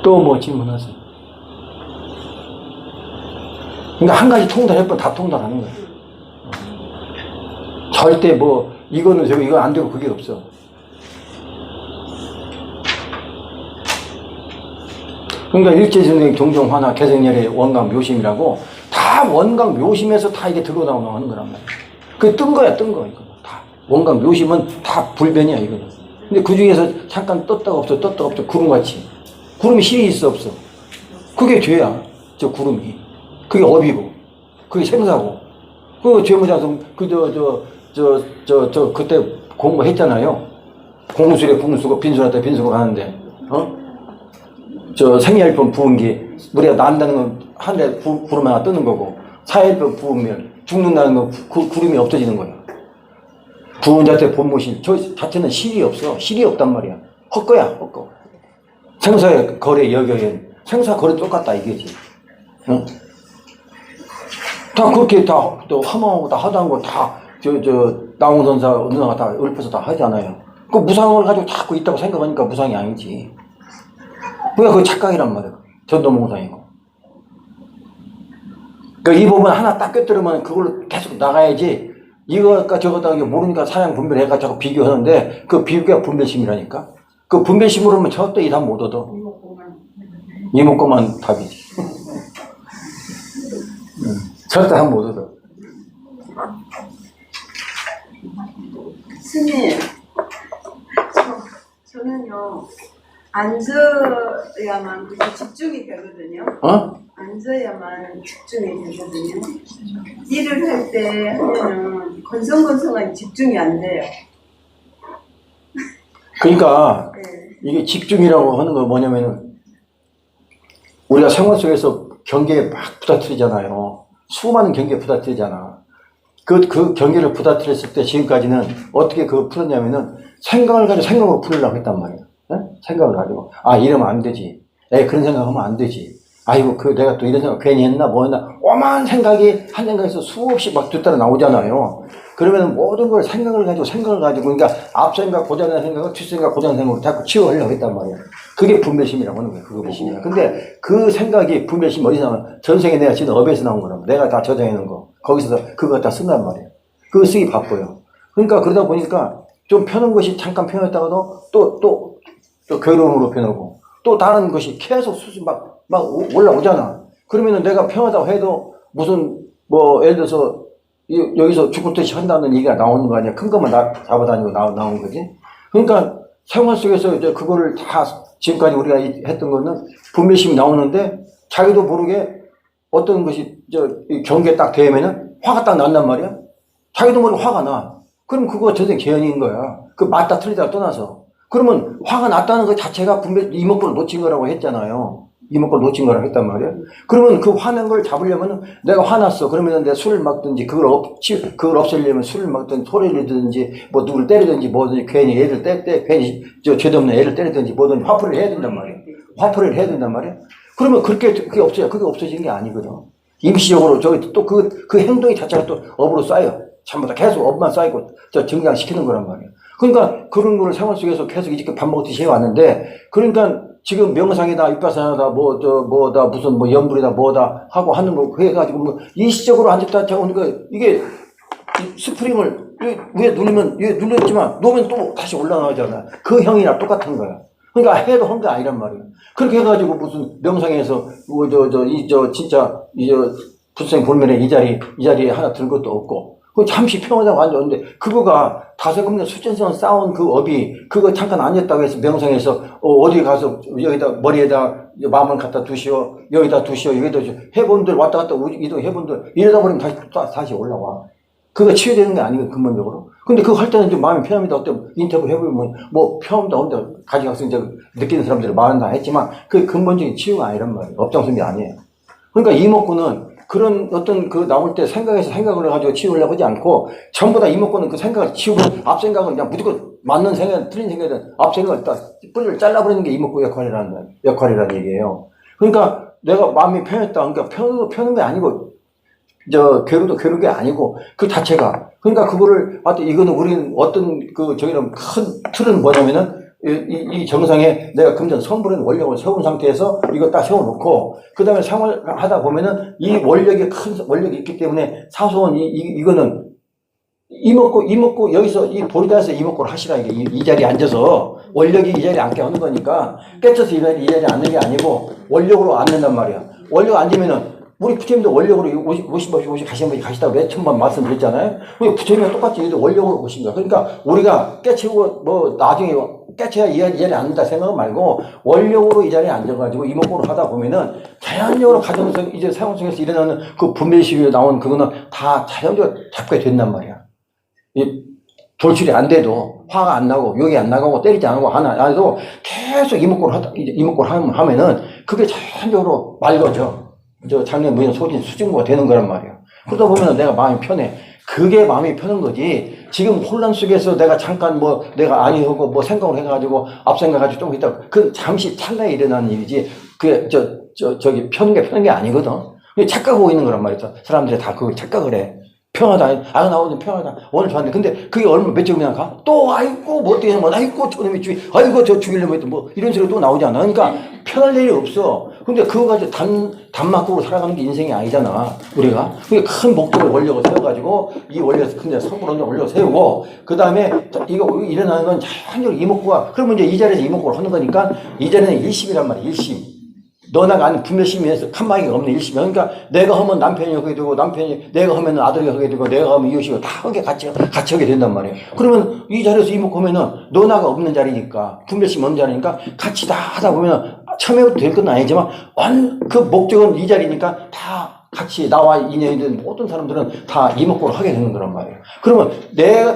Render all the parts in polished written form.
또 뭐 질문하세요? 그러니까 한 가지 통달해보면 다 통달하는 거예요. 절대 뭐 이거는 되고 이건 안 되고 그게 없어. 그러니까 일제전쟁 종종화나 개성열의 원광 묘심이라고 다 원광 묘심에서 다 이게 드러나오는 거란 말이야. 그게 뜬 거야, 뜬 거. 이거 다. 원광 묘심은 다 불변이야, 이거는. 근데 그 중에서 잠깐 떴다가 없어, 떴다가 없어. 구름같이. 구름이 실이 있어, 없어. 그게 죄야, 저 구름이. 그게 업이고. 그게 생사고. 그 죄무자성, 그때 공부했잖아요. 공술에 궁수고 빈술한테 빈수고 하는데, 생일번 부은 게, 우리가 난다는 건 하늘에 구름 하나 뜨는 거고, 사일번 부으면 죽는다는 건 그 구름이 없어지는 거야. 부은 자체 본무실, 저 자체는 실이 없어. 실이 없단 말이야. 헛거야, 헛거. 생사의 거래 여경엔, 생사 거래 똑같다, 이게지. 응? 다 그렇게 다, 또 하마하고 다 하다한 거 다, 나홍선사, 은사가 다 읊어서 다 하잖아요. 그 무상을 가지고 자꾸 있다고 생각하니까 무상이 아니지. 그게 그 착각이란 말이야. 전도몽상이고. 그러니까 이 부분 하나 딱 꿰뚫으면 그걸로 계속 나가야지. 이거가 저거다 모르니까 사양 분별해가 자꾸 비교하는데 그 비교가 분별심이라니까. 그 분별심으로 하면 절대 이 답 못 얻어. 이목구만 답이지. 절대 답 못 얻어. 스님, 저는요, 앉아야만 그게 집중이 되거든요. 앉아야만 집중이 되거든요. 일을 할 때 하면은 건성건성한 집중이 안 돼요. 그러니까 네. 이게 집중이라고 하는 건 뭐냐면은 우리가 생활 속에서 경계에 막 부닥뜨리잖아요. 수많은 경계에 부닥뜨리잖아. 그 경계를 부닥뜨렸을 때 지금까지는 어떻게 그걸 풀었냐면은 생각을 가지고 생각으로 풀으려고 했단 말이야. 네? 생각을 가지고. 아, 이러면 안 되지. 그런 생각하면 안 되지. 아이고, 내가 또 이런 생각 괜히 했나, 뭐 했나. 오만 생각이 한 생각에서 수없이 막 뒤따라 나오잖아요. 그러면 모든 걸 생각을 가지고, 그러니까 앞생각, 고전한 생각을 뒷생각, 고전한 생각으로 자꾸 치워하려고 했단 말이야. 그게 분별심이라고 하는 거야. 그거 분별심이야. 근데 그 생각이 분별심 어디서 나와? 전생에 내가 지은 업에서 나온 거라고. 내가 다 저장해 놓은 거. 거기서 그거 갖다 쓴단 말이야. 그거 쓰기 바빠요. 그러니까 그러다 보니까 좀 펴는 것이 잠깐 펴놨다가도 또 괴로움으로 펴놓고 또 다른 것이 계속 막 올라오잖아. 그러면은 내가 펴하다고 해도 무슨 예를 들어서 여기서 죽을 듯이 한다는 얘기가 나오는 거 아니야. 큰 것만 잡아다니고 나온 거지. 그러니까 생활 속에서 이제 그거를 다 지금까지 우리가 했던 거는 분별심이 나오는데 자기도 모르게 어떤 것이 경계에 딱 되면은 화가 딱 난단 말이야. 자기도 모르게 화가 나. 그럼 그거 전생 개연인 거야. 그 맞다 틀리다 떠나서. 그러면 화가 났다는 것 자체가 이목구를 놓친 거라고 했잖아요. 이목구를 놓친 거라고 했단 말이야. 그러면 그 화난 걸 잡으려면 내가 화났어. 그러면 내가 술을 먹든지 그걸 없애려면 술을 먹든지 소리를 듣든지 뭐 누구를 때리든지 뭐든지 괜히 애를 괜히 죄도 없는 애를 때리든지 뭐든지 화풀이를 해야 된단 말이야. 화풀이를 해야 된단 말이야. 그러면 그게 없어지는 게 아니거든. 임시적으로 또 그 행동이 자체가 또 업으로 쌓여. 전부 다 계속 업만 쌓이고 증강시키는 거란 말이야. 그러니까 그런 거를 생활 속에서 계속 이렇게 밥 먹듯이 해왔는데, 그러니까 지금 명상이다, 윗바사나다, 무슨 염불이다, 뭐다 하고 하는 거 해가지고 일시적으로 앉았다 오니까 이게 스프링을 위에 눌렸지만 놓으면 또 다시 올라가잖아. 그 형이랑 똑같은 거야. 그러니까 해도 한 게 아니란 말이야. 그렇게 해가지고 무슨 명상에서 진짜 불생 불멸의 이 자리에 하나 들 것도 없고. 그 잠시 평온하고 앉았는데 그거가 다섯금년 수천선 쌓은 그 업이 그거 잠깐 앉았다고 해서 명상에서 어디 가서 여기다 머리에다 마음을 갖다 두시오, 여기다 두시오, 여기다 두시오. 해본들 왔다 갔다 이동해본들 이러다 버리면 다시 올라와. 그거 치유되는 게 아니고 근본적으로. 근데 그거 할 때는 좀 마음이 편합니다. 어때 인터뷰 해보면 편합니다. 혼자 가지각성적 느끼는 사람들이 많다 했지만 그 근본적인 치유가 아니란 말이에요. 업장순이 아니에요. 그러니까 이목구는 그런 어떤 나올 때 생각을 가지고 치우려고 하지 않고 전부 다 이목구는 그 생각을 치우고 앞생각은 그냥 무조건 맞는 생각, 틀린 생각은 앞생각을 딱 뿌리를 잘라버리는 게 이목구 역할이라는 얘기예요. 그러니까 내가 마음이 편했다. 그러니까 펴는 게 아니고 괴로운 게 아니고 그 자체가. 그러니까 그거를 이거는 우리는 어떤 저기는 큰 틀은 뭐냐면은 이 정상에 내가 금전 성불은 원력을 세운 상태에서 이거 딱 세워놓고, 그 다음에 생활하다 보면은 이 원력이 큰 원력이 있기 때문에 사소한 이거는 이먹고 여기서 이 보리다에서 이먹고를 하시라. 이게 이 자리에 앉아서 원력이 이 자리에 앉게 하는 거니까 깨쳐서 이 자리에 앉는 게 아니고 원력으로 앉는단 말이야. 원력 앉으면은 우리 부처님도 원력으로 오신 분이 가시다고 몇 천번 말씀드렸잖아요. 우리 부처님은 똑같이 원력으로 오신 거야. 그러니까 우리가 깨치고 뭐 나중에 깨쳐야 이 자리에 앉는다 생각 말고 원력으로 이 자리에 앉아가지고 이목구를 하다 보면은 자연적으로 가정성 이제 생활 속에서 일어나는 그 분별식에 나온 그거는 다 자연적으로 잡게 된단 말이야. 이 돌출이 안 돼도 화가 안 나고 욕이 안 나가고 때리지 않고 하나 안 해도 계속 이목구를 하면은 그게 자연적으로 맑아져. 저 작년 무슨 소진 수증구가 되는 거란 말이야. 그러다 보면 내가 마음이 편해. 그게 마음이 편한 거지. 지금 혼란 속에서 내가 잠깐 뭐 내가 아니하고 뭐 생각을 해가지고 앞생각가지고 좀 있다. 그건 잠시 찰나에 일어나는 일이지. 그게 저기 편한 게 아니거든. 그게 착각하고 있는 거란 말이야. 사람들이 다 그걸 착각을 해. 평하다. 아, 나 오늘 평하다. 오늘 좋았는데. 근데 그게 얼마, 며칠 그냥 가? 또, 아이고, 뭐 어떻게 하면, 아이고, 저놈이 아이고, 저 죽이려면 했던 뭐, 이런 소리 또 나오잖아. 그러니까 편할 일이 없어. 근데 그거 가지고 단막으로 살아가는 게 인생이 아니잖아. 우리가. 그게 큰 목적을 원력을 세워가지고, 이 원력에서 큰 성불원적 원력을 세우고, 그 다음에 이거 일어나는 건 자연적으로 이목구가, 그러면 이제 이 자리에서 이목구를 하는 거니까, 이 자리는 일심이란 말이야, 일심. 너나가 아닌 분별심에서 칸막이가 없는 일심이. 그러니까 내가 하면 남편이 하게 되고 남편이 내가 하면 아들이 하게 되고 내가 하면 이웃이 다 하게 같이 하게 된단 말이에요. 그러면 이 자리에서 이목하면은 너나가 없는 자리니까 분별심 없는 자리니까 같이 다 하다 보면은 처음에부터 될 건 아니지만 그 목적은 이 자리니까 다 같이 나와 인연이 된 모든 사람들은 다 이목구를 하게 되는 거란 말이에요. 그러면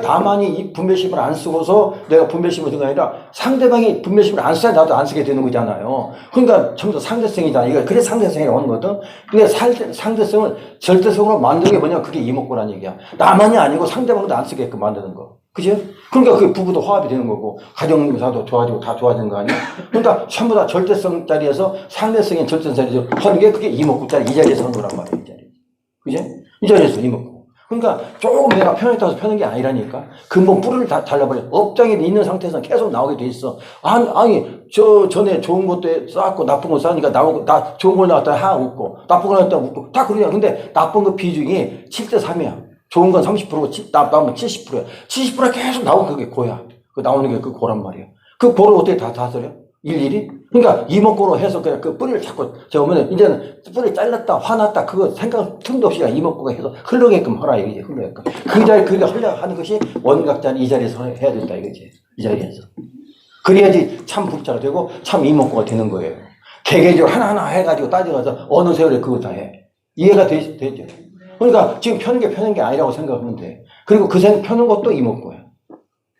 나만이 이 분별심을 안 쓰고서 내가 분별심을 쓴 게 아니라 상대방이 분별심을 안 써야 나도 안 쓰게 되는 거잖아요. 그러니까 전부 다 상대성이잖아. 이거 그래 상대성이 오는 거거든. 근데 상대성을 절대성으로 만드는 게 뭐냐? 그게 이목구란 얘기야. 나만이 아니고 상대방도 안 쓰게끔 만드는 거. 그죠? 그러니까 그 부부도 화합이 되는 거고, 가정사도 좋아지고 다 좋아지는 거 아니야? 그러니까 전부 다 절대성 자리에서 상대성의 절대성 자리에서 하는 게 그게 이목구 자리, 이 자리에서 하는 거란 말이야, 이 자리. 그죠? 이 자리에서 이목구. 그러니까 조금 내가 편했다고 해서 편한 게 아니라니까. 근본 뿌리를 다 잘라버려. 업장에 있는 상태에서는 계속 나오게 돼 있어. 아니, 전에 좋은 것도 쌓았고, 나쁜 거 쌓으니까 좋은 걸 나왔다 하고 웃고, 나쁜 걸 나왔다 웃고, 다 그러냐. 근데 나쁜 거 비중이 7대3이야. 좋은 건 30%고, 나쁘면 70%야. 70%가 계속 나오는 그게 고야. 그 나오는 게 그 고란 말이야. 그 고를 어떻게 다 다스려? 일일이? 그러니까 이목구로 해서 그냥 그 뿌리를 자꾸, 저으면 이제는 뿌리 잘랐다, 화났다, 그거 생각 틈도 없이 이목구가 해서 흐르게끔 하라, 이거지, 흐르게끔. 그게 하는 것이 원각자는 이 자리에서 해야 된다, 이거지. 이 자리에서. 그래야지 참 불자가 되고 참 이목구가 되는 거예요. 개개적으로 하나하나 해가지고 따져가서 어느 세월에 그거 다 해. 이해가 되죠? 그러니까 지금 펴는 게 아니라고 생각하면 돼. 그리고 펴는 것도 이목구야.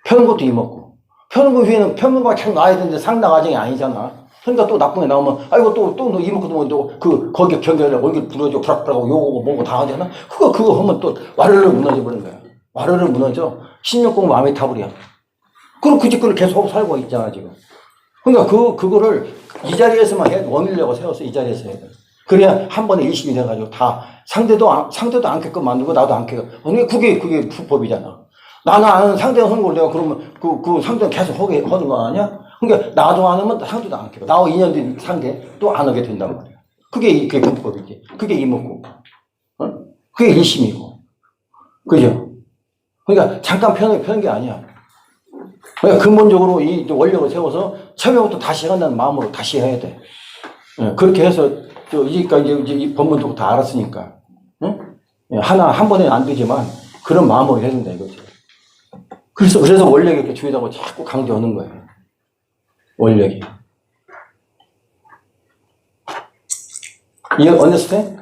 펴는 것도 이목구. 펴는 거 위에는 펴는 거가 참 나와야 되는데 상당 과정이 아니잖아. 그러니까 또 나쁜 게 나오면, 아이고, 또 너 이목구도 또 거기에 경계를 얼굴 부러지고 부락부락하고 욕하고 뭐고 다 하잖아? 그거 하면 또 와르르 무너져 버린 거야. 와르르 무너져. 16공 마음의 타버려. 그리고 그 짓거리를 계속 살고 있잖아, 지금. 그러니까 그거를 이 자리에서만 해. 원일력을 세워서 이 자리에서 해야 돼. 그래야 한 번에 일심이 돼가지고 다 상대도 안게끔 만들고 나도 안게끔. 그게 불법이잖아. 나는 아는 상대가 하는 걸 내가 그러면 그 상대는 계속 하게 하는 거 아니야? 그러니까 나도 안 하면 상대도 안 하게. 나와 인연된 상대 또 안 하게 된단 말이야. 그게 불법이지. 그게 이목구. 어? 그게 일심이고. 그죠? 그러니까 잠깐 펴는 게 아니야. 그러니까 근본적으로 이 원력을 세워서 처음부터 다시 한다는 마음으로 다시 해야 돼. 그렇게 해서 이제까지 이제 이 법문도 다 알았으니까. 응? 한 번에 안 되지만 그런 마음으로 해야 된다 이거지. 그래서 원력이 이렇게 중요하다고 자꾸 강조하는 거예요. 원력이. You understand?